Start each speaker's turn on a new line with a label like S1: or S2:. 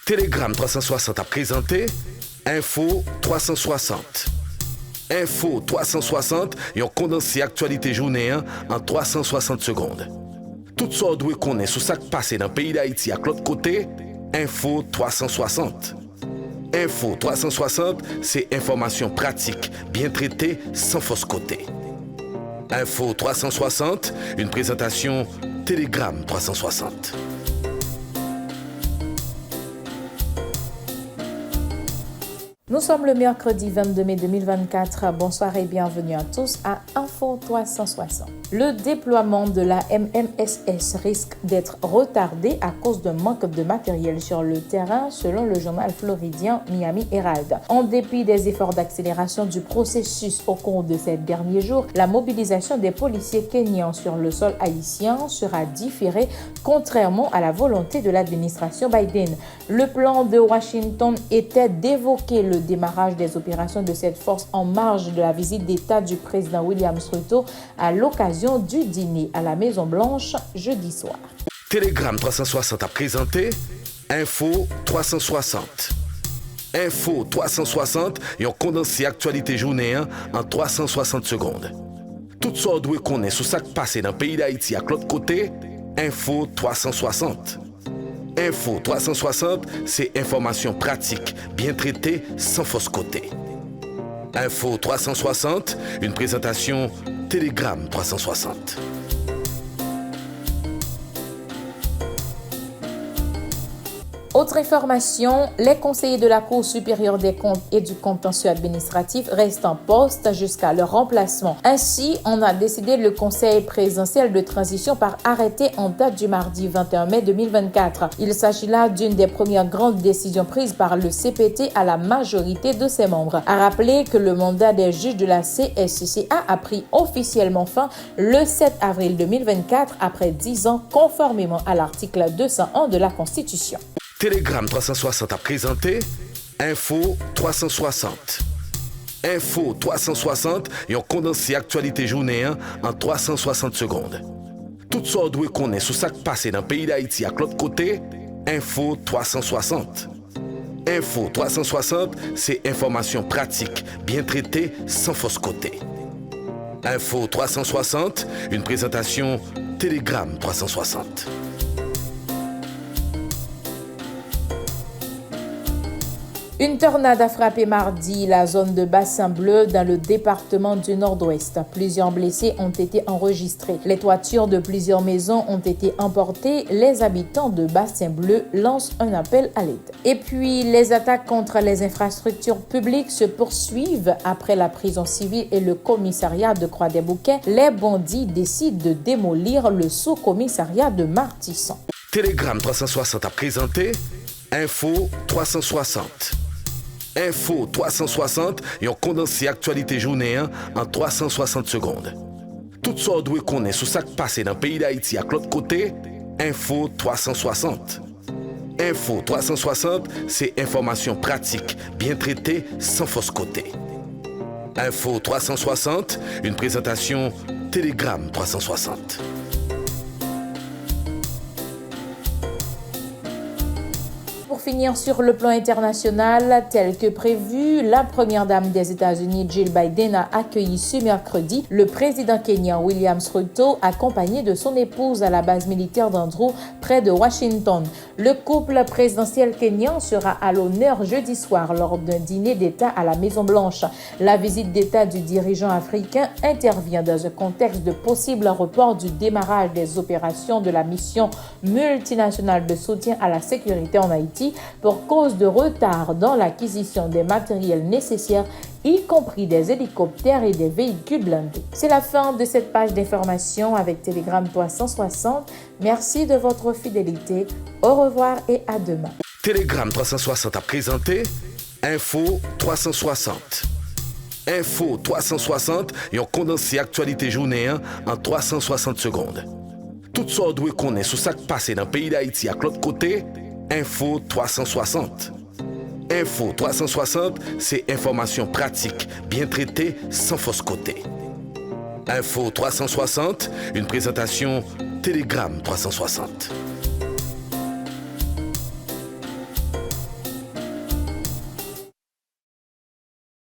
S1: Telegram 360 a présenté Info 360. Info 360 et on condensé actualité journée en 360 secondes. Tout ça doit connaître sur ce qui passe dans le pays d'Haïti à l'autre côté. Info 360. Info 360, c'est information pratique, bien traitée, sans fausse côté. Info 360, une présentation Telegram 360.
S2: Nous sommes le mercredi 22 mai 2024. Bonsoir et bienvenue à tous à Info 360. Le déploiement de la MMSS risque d'être retardé à cause d'un manque de matériel sur le terrain, selon le journal floridien Miami Herald. En dépit des efforts d'accélération du processus au cours de ces derniers jours, la mobilisation des policiers kenyans sur le sol haïtien sera différée, contrairement à la volonté de l'administration Biden. Le plan de Washington était d'évoquer le démarrage des opérations de cette force en marge de la visite d'État du président William Ruto à l'occasion du dîner à la Maison-Blanche jeudi soir.
S1: Telegram 360 a présenté Info 360. Info 360 et on condensé actualité journée en 360 secondes. Tout ça doit connaître sur ce qui passe dans le pays d'Haïti à l'autre côté. Info 360. Info 360, c'est information pratique, bien traitée, sans fausse côté. Info 360, une présentation Telegram 360.
S2: Autre information, les conseillers de la Cour supérieure des comptes et du contentieux administratif restent en poste jusqu'à leur remplacement. Ainsi, on a décidé le Conseil présidentiel de transition par arrêté en date du mardi 21 mai 2024. Il s'agit là d'une des premières grandes décisions prises par le CPT à la majorité de ses membres. À rappeler que le mandat des juges de la CSCCA a pris officiellement fin le 7 avril 2024 après 10 ans conformément à l'article 201 de la Constitution.
S1: Telegram 360 a présenté Info 360. Info 360 et on condensé actualité journée en 360 secondes. Tout ça doit connaître sur ce qui passe dans le pays d'Haïti à l'autre côté. Info 360. Info 360, c'est information pratique, bien traitée, sans fausse côté. Info 360, une présentation Telegram 360.
S2: Une tornade a frappé mardi la zone de Bassin Bleu dans le département du Nord-Ouest. Plusieurs blessés ont été enregistrés. Les toitures de plusieurs maisons ont été emportées. Les habitants de Bassin Bleu lancent un appel à l'aide. Et puis, les attaques contre les infrastructures publiques se poursuivent après la prison civile et le commissariat de Croix-des-Bouquets. Les bandits décident de démolir le sous-commissariat de Martisson.
S1: Telegram 360 a présenté Info 360. Info 360 et on condensé actualité journée en 360 secondes. Tout ça doit connaître sur ce qui passe dans le pays d'Haïti à l'autre côté. Info 360. Info 360, c'est information pratique, bien traitée, sans fausse côté. Info 360, une présentation Telegram 360.
S2: Pour finir sur le plan international, tel que prévu, la première dame des États-Unis, Jill Biden, a accueilli ce mercredi le président kenyan William Ruto, accompagné de son épouse à la base militaire d'Andrew, près de Washington. Le couple présidentiel kenyan sera à l'honneur jeudi soir lors d'un dîner d'État à la Maison-Blanche. La visite d'État du dirigeant africain intervient dans un contexte de possible report du démarrage des opérations de la mission multinationale de soutien à la sécurité en Haïti pour cause de retard dans l'acquisition des matériels nécessaires, y compris des hélicoptères et des véhicules blindés. C'est la fin de cette page d'information avec Telegram 360. Merci de votre fidélité. Au revoir et à demain.
S1: Telegram 360 a présenté Info 360. Info 360 et on condensé actualité journée en 360 secondes. Tout ça doit connaître sur ce qui passe dans le pays d'Haïti à l'autre côté. Info 360. Info 360, c'est information pratique, bien traitée, sans fausse côté. Info 360, une présentation Telegram 360.